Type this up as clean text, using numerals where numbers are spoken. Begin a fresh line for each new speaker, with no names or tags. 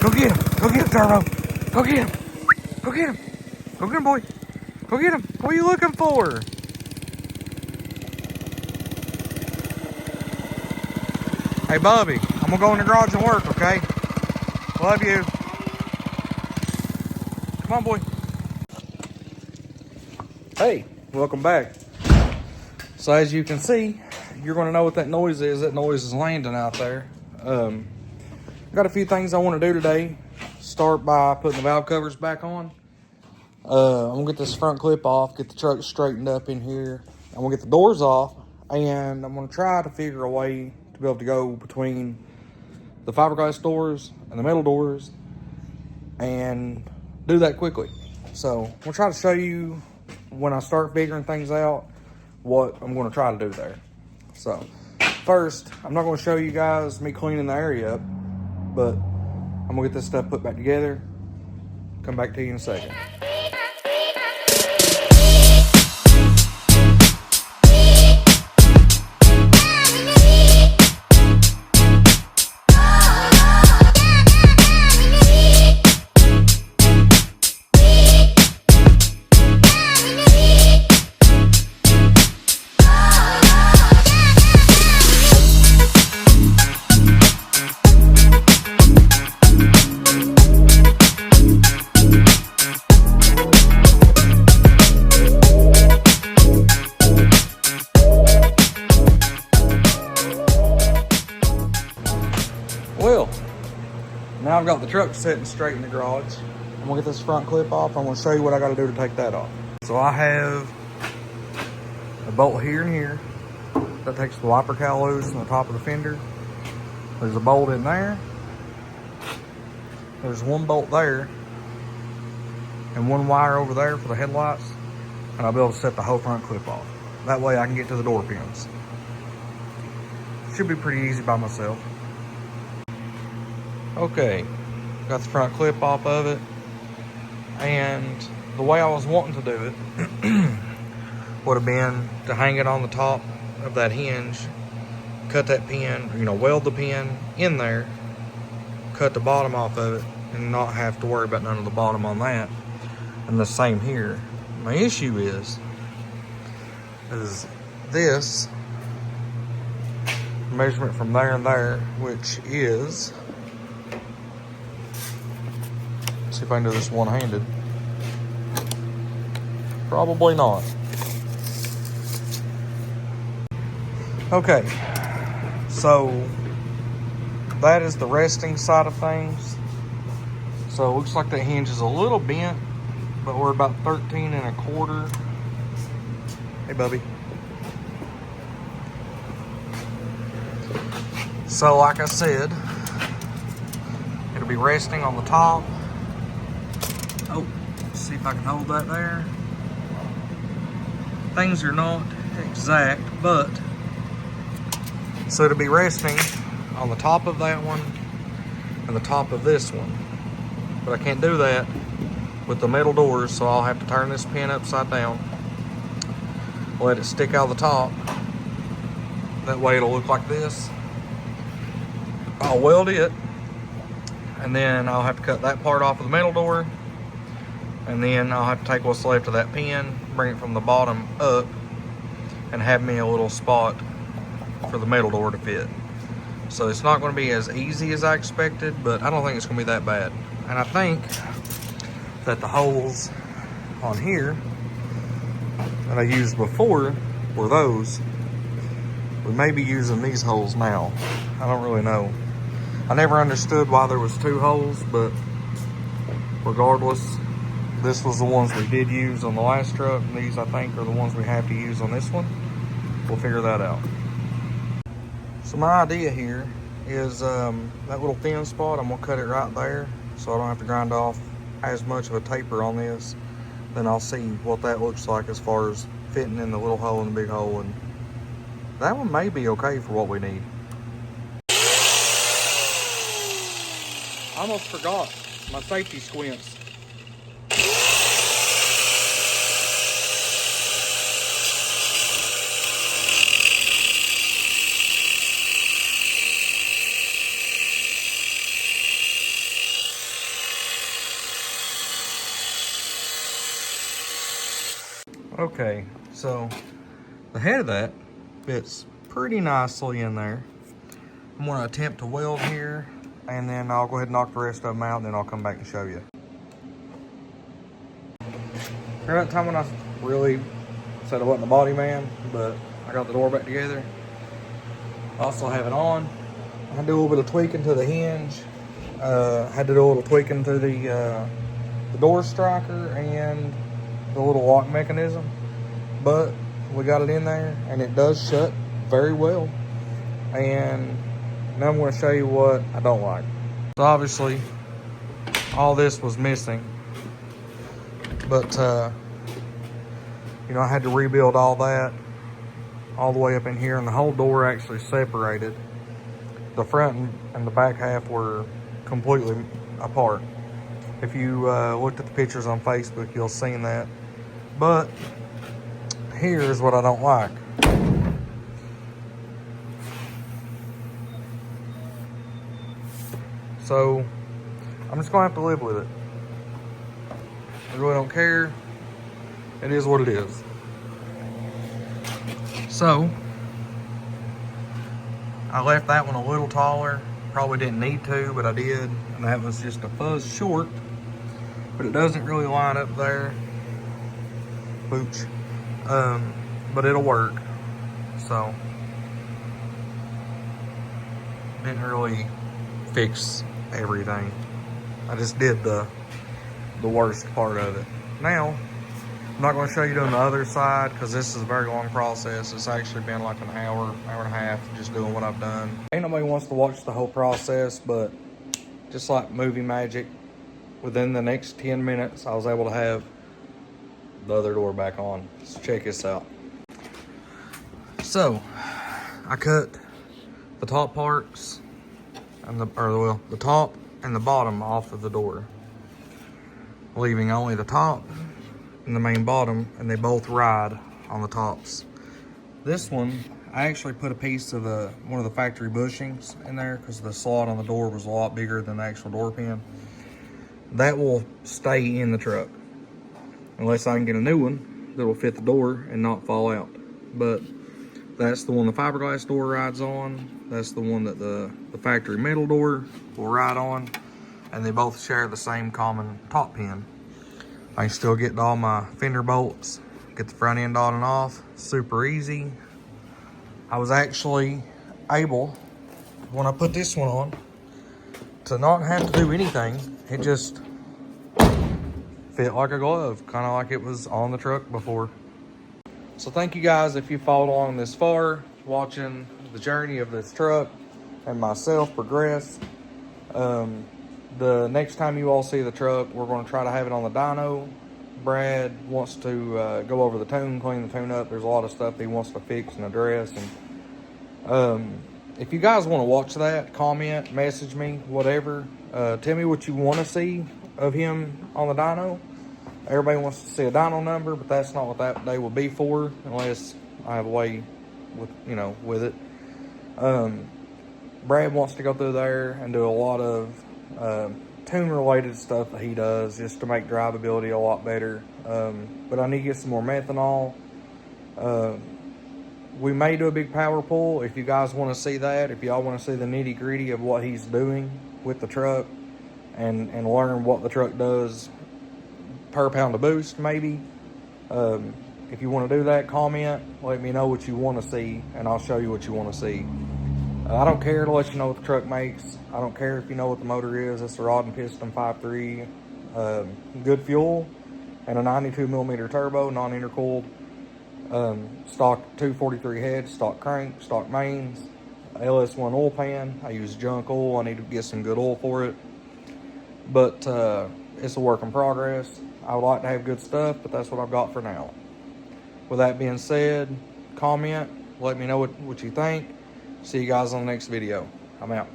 Go get him. Go get him, Turbo. Go get him. Go get him. Go get him, boy. Go get him. What are you looking for? Hey, Bubby, I'm gonna go in the garage and work, okay? Love you. Come on, boy. Hey, welcome back. So as you can see, you're gonna know what that noise is. That noise is landing out there. Got a few things I want to do today. Start by putting the valve covers back on. I'm gonna get this front clip off, get the truck straightened up in here. I'm gonna get the doors off, and I'm gonna try to figure a way to be able to go between the fiberglass doors and the metal doors and do that quickly. So I'm gonna try to show you when I start figuring things out what I'm gonna try to do there. So first, I'm not gonna show you guys me cleaning the area up, but I'm gonna get this stuff put back together. Come back to you in a second. Well, now I've got the truck sitting straight in the garage. I'm gonna get this front clip off. I'm gonna show you what I gotta do to take that off. So I have a bolt here and here that takes the wiper cowl loose from the top of the fender. There's a bolt in there. There's one bolt there and one wire over there for the headlights, and I'll be able to set the whole front clip off. That way I can get to the door pins. Should be pretty easy by myself. Okay, got the front clip off of it, and the way I was wanting to do it would have been to hang it on the top of that hinge, cut that pin, weld the pin in there, cut the bottom off of it, and not have to worry about none of the bottom on that. And the same here. My issue is this measurement from there and there, which is, see if I can do this one-handed. Probably not. Okay, so that is the resting side of things. So it looks like that hinge is a little bent, but we're about 13 1/4. Hey, Bubby. So like I said, it'll be resting on the top. Oh, let's see if I can hold that there. Things are not exact, but so it'll be resting on the top of that one and the top of this one. But I can't do that with the metal doors, so I'll have to turn this pin upside down, let it stick out of the top. That way it'll look like this. I'll weld it, and then I'll have to cut that part off of the metal door. And then I'll have to take what's left of that pin, bring it from the bottom up, and have me a little spot for the metal door to fit. So it's not going to be as easy as I expected, but I don't think it's going to be that bad. And I think that the holes on here that I used before were those. We may be using these holes now. I don't really know. I never understood why there was 2 holes, but regardless, this was the ones we did use on the last truck, and these I think are the ones we have to use on this one. We'll figure that out. So my idea here is that little thin spot, I'm gonna cut it right there so I don't have to grind off as much of a taper on this. Then I'll see what that looks like as far as fitting in the little hole and the big hole, and that one may be okay for what we need. I almost forgot my safety squints. Okay, so the head of that fits pretty nicely in there. I'm gonna attempt to weld here, and then I'll go ahead and knock the rest of them out, and then I'll come back and show you. Remember that time when I really said I wasn't a body man, but I got the door back together? I also have it on. I had to do a little bit of tweaking to the hinge. Had to do a little tweaking to the door striker and the little lock mechanism, but we got it in there and it does shut very well. And now I'm going to show you what I don't like. So obviously all this was missing, but you know, I had to rebuild all that all the way up in here, and the whole door actually separated. The front and the back half were completely apart. If you looked at the pictures on Facebook, you'll seen that. But here's what I don't like. So I'm just gonna have to live with it. I really don't care. It is what it is. So I left that one a little taller. Probably didn't need to, but I did. And that was just a fuzz short. But it doesn't really line up there. Booch. But it'll work. So didn't really fix everything. I just did the worst part of it. Now, I'm not going to show you doing the other side because this is a very long process. It's actually been like an hour and a half just doing what I've done. Ain't nobody wants to watch the whole process, but just like movie magic, within the next 10 minutes, I was able to have the other door back on. So check this out. So, I cut the top parts, and the top and the bottom off of the door, leaving only the top and the main bottom, and they both ride on the tops. This one, I actually put a piece of one of the factory bushings in there because the slot on the door was a lot bigger than the actual door pin. That will stay in the truck unless I can get a new one that will fit the door and not fall out. But that's the one the fiberglass door rides on. That's the one that the factory metal door will ride on, and they both share the same common top pin. I can still get to all my fender bolts, get the front end on and off, super easy. I was actually able, when I put this one on, to not have to do anything. It just fit like a glove, kind of like it was on the truck before. So thank you guys if you followed along this far, watching the journey of this truck and myself progress. The next time you all see the truck, we're going to try to have it on the dyno. Brad wants to go over the tune, clean the tune up. There's a lot of stuff he wants to fix and address. And if you guys want to watch that, comment, message me, whatever. Tell me what you want to see of him on the dyno. Everybody wants to see a dyno number, but that's not what that day will be for, unless I have a way with it. Brad wants to go through there and do a lot of tune related stuff that he does just to make drivability a lot better. But I need to get some more methanol. We may do a big power pull if you guys want to see that. If y'all want to see the nitty gritty of what he's doing with the truck and learn what the truck does per pound of boost, maybe. If you want to do that, comment, let me know what you want to see, and I'll show you what you want to see. I don't care to let you know what the truck makes. I don't care if you know what the motor is. It's a rod and piston 5.3, good fuel, and a 92mm turbo, non-intercooled, stock 243 heads, stock crank, stock mains, LS1 oil pan. I use junk oil. I need to get some good oil for it, but it's a work in progress. I would like to have good stuff, but that's what I've got for now. With that being said, comment, let me know what you think. See you guys on the next video. I'm out.